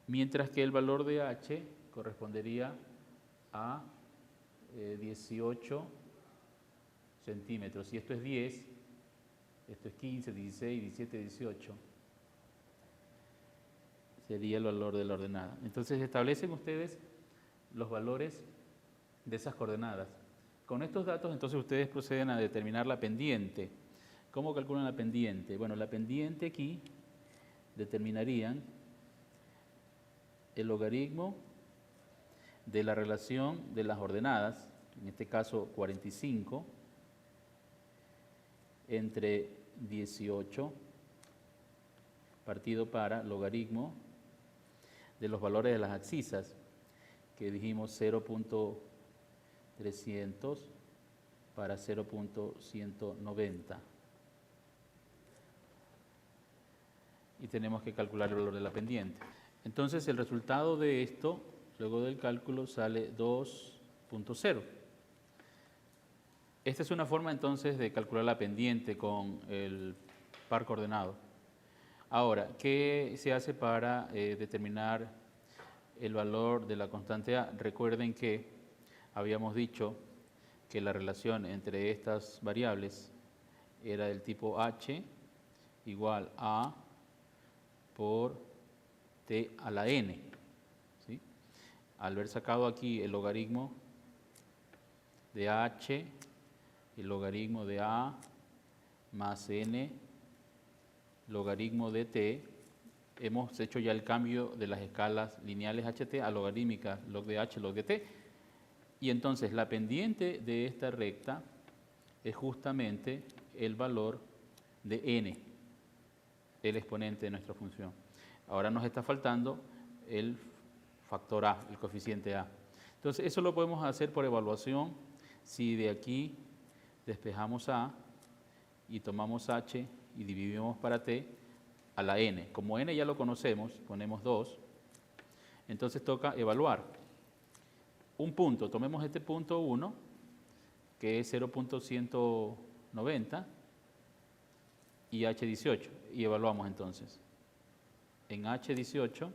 mientras que el valor de h correspondería a 18 centímetros. Si esto es 10, esto es 15, 16, 17, 18, sería el valor de la ordenada. Entonces establecen ustedes los valores de esas coordenadas. Con estos datos entonces ustedes proceden a determinar la pendiente. ¿Cómo calculan la pendiente? Bueno, la pendiente aquí determinarían el logaritmo de la relación de las ordenadas, en este caso 45, entre 18 partido para logaritmo de los valores de las abscisas, que dijimos 0.300 para 0.190. Y tenemos que calcular el valor de la pendiente. Entonces el resultado de esto, luego del cálculo, sale 2.0. Esta es una forma entonces de calcular la pendiente con el par coordenado. Ahora, ¿qué se hace para determinar el valor de la constante A? Recuerden que habíamos dicho que la relación entre estas variables era del tipo h igual a por t a la n, ¿sí? Al haber sacado aquí el logaritmo de h, el logaritmo de a más n, logaritmo de t, hemos hecho ya el cambio de las escalas lineales ht a logarítmicas log de h, log de t, y entonces la pendiente de esta recta es justamente el valor de n, el exponente de nuestra función. Ahora nos está faltando el factor a, el coeficiente a. Entonces eso lo podemos hacer por evaluación. Si de aquí despejamos a y tomamos h y dividimos para t a la n. Como n ya lo conocemos, ponemos 2, entonces toca evaluar. Un punto, tomemos este punto 1, que es 0.190, y h18, y evaluamos entonces. En h18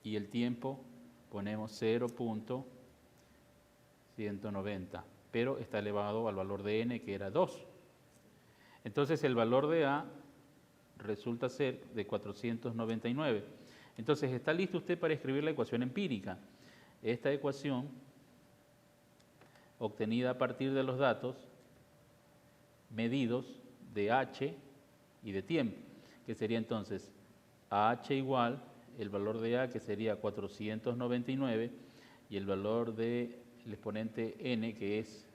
y el tiempo ponemos 0.190, pero está elevado al valor de n, que era 2. Entonces el valor de a resulta ser de 499. Entonces está listo usted para escribir la ecuación empírica. Esta ecuación, obtenida a partir de los datos medidos de h y de tiempo, que sería entonces h igual el valor de a, que sería 499, y el valor del exponente n, que es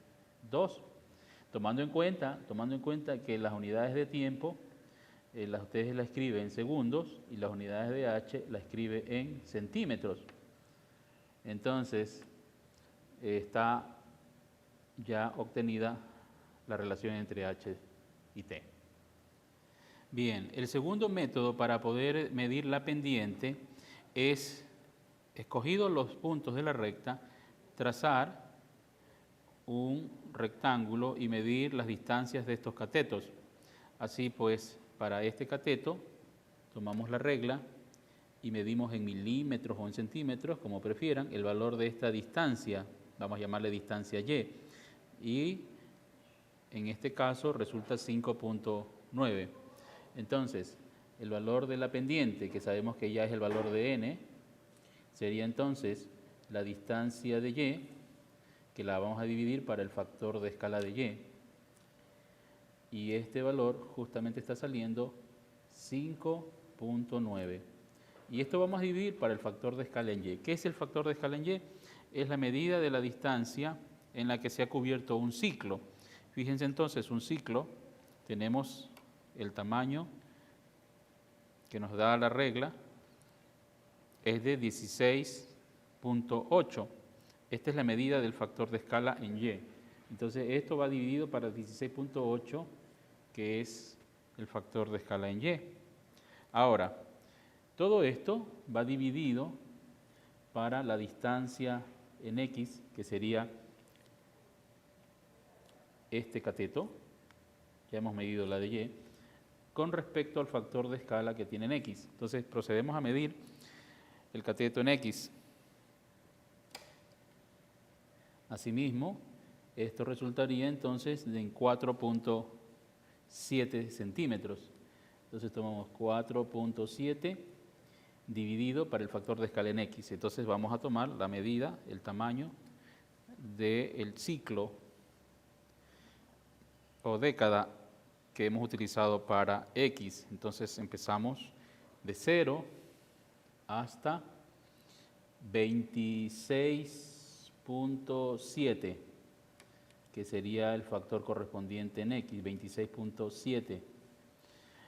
2. Tomando en cuenta que las unidades de tiempo ustedes la escriben en segundos y las unidades de h la escribe en centímetros. Entonces está ya obtenida la relación entre h y t. Bien, el segundo método para poder medir la pendiente es, escogidos los puntos de la recta, trazar un rectángulo y medir las distancias de estos catetos. Así pues, para este cateto tomamos la regla y medimos en milímetros o en centímetros, como prefieran, el valor de esta distancia, vamos a llamarle distancia y, y en este caso resulta 5.9. Entonces, el valor de la pendiente, que sabemos que ya es el valor de n, sería entonces la distancia de y, que la vamos a dividir para el factor de escala de y este valor justamente está saliendo 5.9. Y esto vamos a dividir para el factor de escala en y. ¿Qué es el factor de escala en y? Es la medida de la distancia en la que se ha cubierto un ciclo. Fíjense entonces, un ciclo, tenemos el tamaño que nos da la regla, es de 16.8. Esta es la medida del factor de escala en y. Entonces esto va dividido para 16.8, que es el factor de escala en y. Ahora, todo esto va dividido para la distancia en x, que sería este cateto, ya hemos medido la de y, con respecto al factor de escala que tiene en x. Entonces procedemos a medir el cateto en X. Asimismo, esto resultaría entonces en 4.7 centímetros. Entonces tomamos 4.7 dividido para el factor de escala en X. Entonces vamos a tomar la medida, el tamaño del ciclo o década que hemos utilizado para X. Entonces empezamos de 0 hasta 26.7, que sería el factor correspondiente en X, 26.7.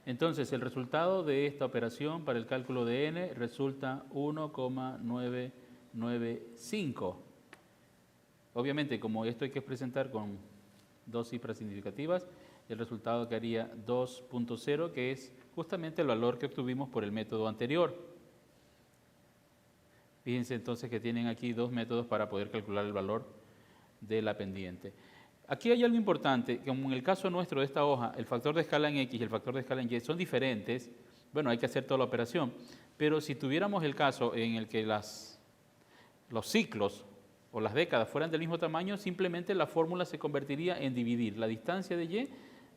Entonces, el resultado de esta operación para el cálculo de n resulta 1,995. Obviamente, como esto hay que presentar con dos cifras significativas, el resultado quedaría 2.0, que es justamente el valor que obtuvimos por el método anterior. Fíjense entonces que tienen aquí dos métodos para poder calcular el valor de la pendiente. Aquí hay algo importante, como en el caso nuestro de esta hoja, el factor de escala en X y el factor de escala en Y son diferentes. Bueno, hay que hacer toda la operación, pero si tuviéramos el caso en el que los ciclos o las décadas fueran del mismo tamaño, simplemente la fórmula se convertiría en dividir la distancia de Y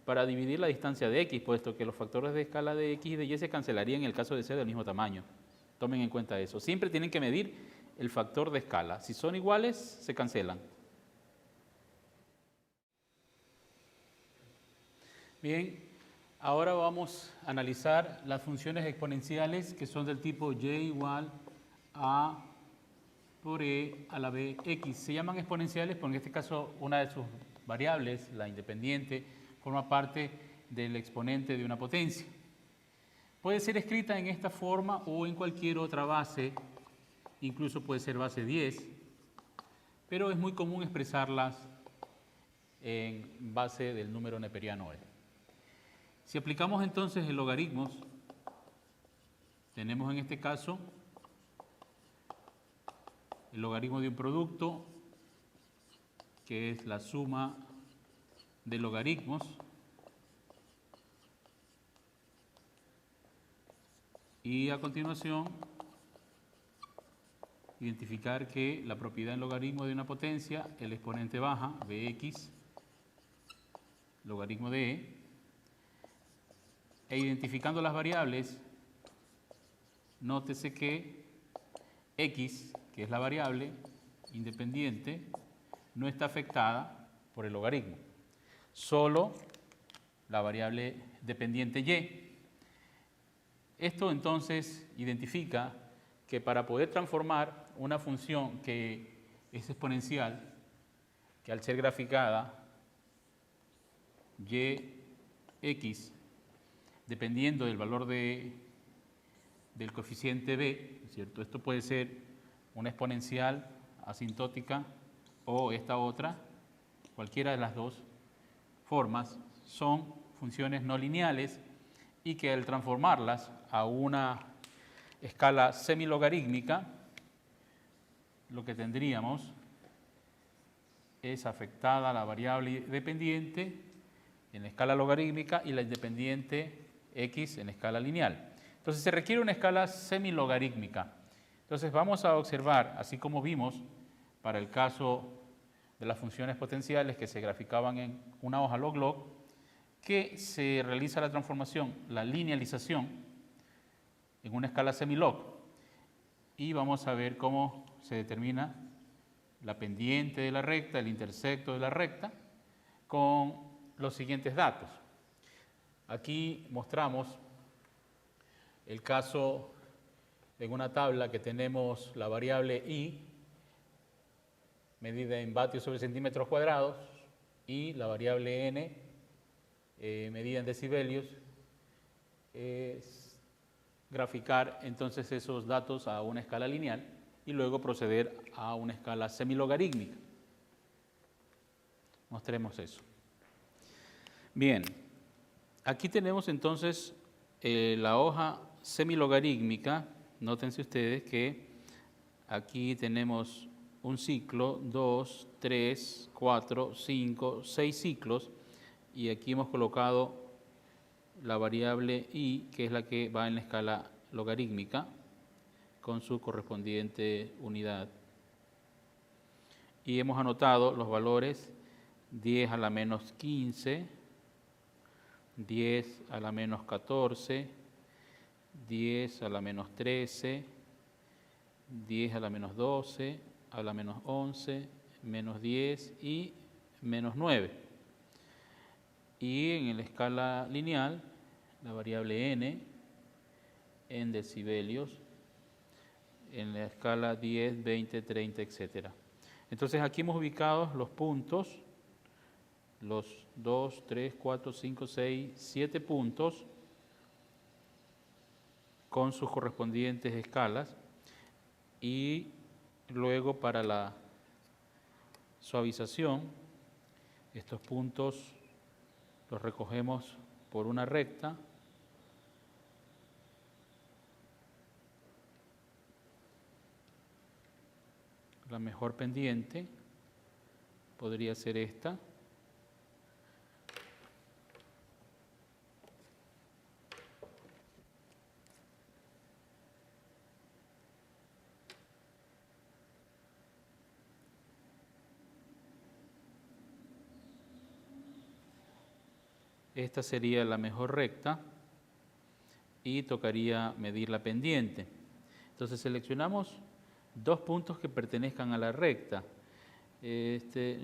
para dividir la distancia de X, puesto que los factores de escala de X y de Y se cancelarían en el caso de ser del mismo tamaño. Tomen en cuenta eso. Siempre tienen que medir el factor de escala. Si son iguales, se cancelan. Bien, ahora vamos a analizar las funciones exponenciales que son del tipo y igual a por e a la b x. Se llaman exponenciales porque en este caso una de sus variables, la independiente, forma parte del exponente de una potencia. Puede ser escrita en esta forma o en cualquier otra base, incluso puede ser base 10, pero es muy común expresarlas en base del número neperiano E. Si aplicamos entonces el logaritmos, tenemos en este caso el logaritmo de un producto, que es la suma de logaritmos, y a continuación identificar que la propiedad en logaritmo de una potencia, el exponente baja, bx, logaritmo de e, e identificando las variables, nótese que x, que es la variable independiente, no está afectada por el logaritmo, solo la variable dependiente y. Esto entonces identifica que para poder transformar una función que es exponencial, que al ser graficada y(x), dependiendo del valor del coeficiente b, ¿cierto? Esto puede ser una exponencial asintótica o esta otra, cualquiera de las dos formas, son funciones no lineales y que al transformarlas a una escala semilogarítmica, lo que tendríamos es afectada la variable dependiente en la escala logarítmica y la independiente x en escala lineal. Entonces se requiere una escala semilogarítmica. Entonces vamos a observar, así como vimos para el caso de las funciones potenciales que se graficaban en una hoja log-log, que se realiza la transformación, la linealización, en una escala semilog. Y vamos a ver cómo se determina la pendiente de la recta, el intersecto de la recta, con los siguientes datos. Aquí mostramos el caso en una tabla que tenemos la variable i, medida en vatios sobre centímetros cuadrados, y la variable n, medida en decibelios, es graficar entonces esos datos a una escala lineal y luego proceder a una escala semilogarítmica. Mostremos eso. Bien, aquí tenemos entonces la hoja semilogarítmica. Nótense ustedes que aquí tenemos un ciclo, 2, 3, 4, 5, 6 ciclos, y aquí hemos colocado la variable i, que es la que va en la escala logarítmica, con su correspondiente unidad. Y hemos anotado los valores 10 a la menos 15, 10 a la menos 14, 10 a la menos 13, 10 a la menos 12, a la menos 11, menos 10 y menos 9. Y en la escala lineal, la variable n en decibelios, en la escala 10, 20, 30, etc. Entonces aquí hemos ubicado los puntos, los 2, 3, 4, 5, 6, 7 puntos con sus correspondientes escalas, y luego para la suavización estos puntos los recogemos por una recta la mejor pendiente podría ser esta. Esta sería la mejor recta y tocaría medir la pendiente. Entonces seleccionamos dos puntos que pertenezcan a la recta.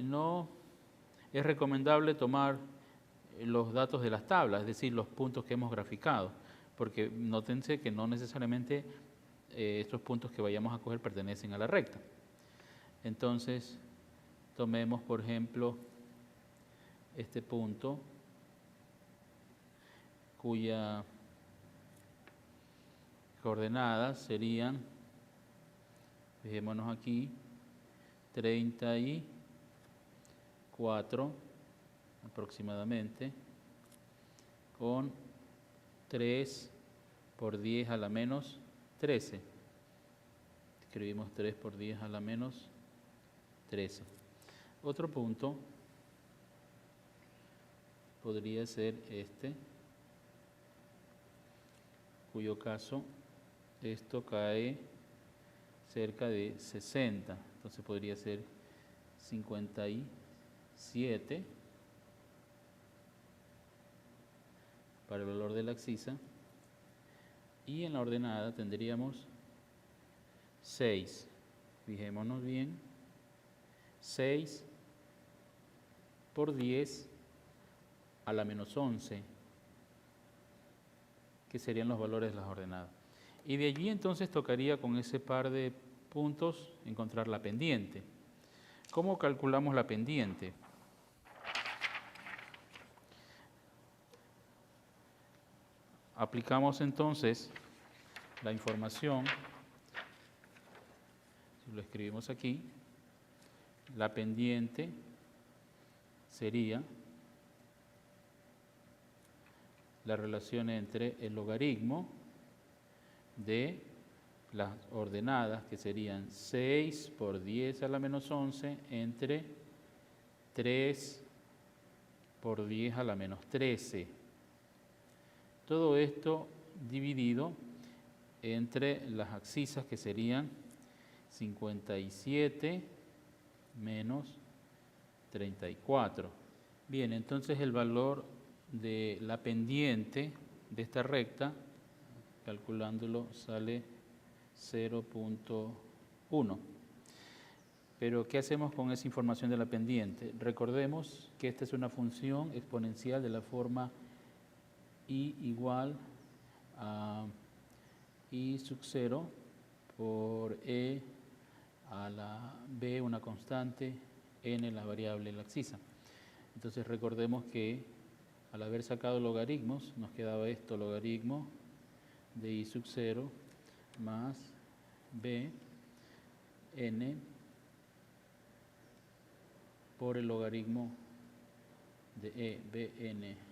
No es recomendable tomar los datos de las tablas, es decir, los puntos que hemos graficado, porque nótense que no necesariamente estos puntos que vayamos a coger pertenecen a la recta. Entonces, tomemos, por ejemplo, este punto, cuya coordenadas serían, fijémonos aquí, 34 aproximadamente, con 3 por 10 a la menos 13. Escribimos 3 por 10 a la menos 13. Otro punto podría ser este, cuyo caso esto cae cerca de 60, entonces podría ser 57 para el valor de la abscisa, y en la ordenada tendríamos 6, fijémonos bien, 6 por 10 a la menos 11, que serían los valores de las ordenadas. Y de allí entonces tocaría con ese par de puntos encontrar la pendiente. ¿Cómo calculamos la pendiente? Aplicamos entonces la información, si lo escribimos aquí, la pendiente sería la relación entre el logaritmo de las ordenadas, que serían 6 por 10 a la menos 11, entre 3 por 10 a la menos 13. Todo esto dividido entre las abscisas, que serían 57 menos 34. Bien, entonces el valor de la pendiente de esta recta, calculándolo, sale 0.1. Pero ¿qué hacemos con esa información de la pendiente? Recordemos que esta es una función exponencial de la forma i igual a i sub 0 por e a la b, una constante, n la variable, la abscisa. Entonces recordemos que al haber sacado logaritmos, nos quedaba esto, logaritmo de i sub 0 más b n por el logaritmo de e, bn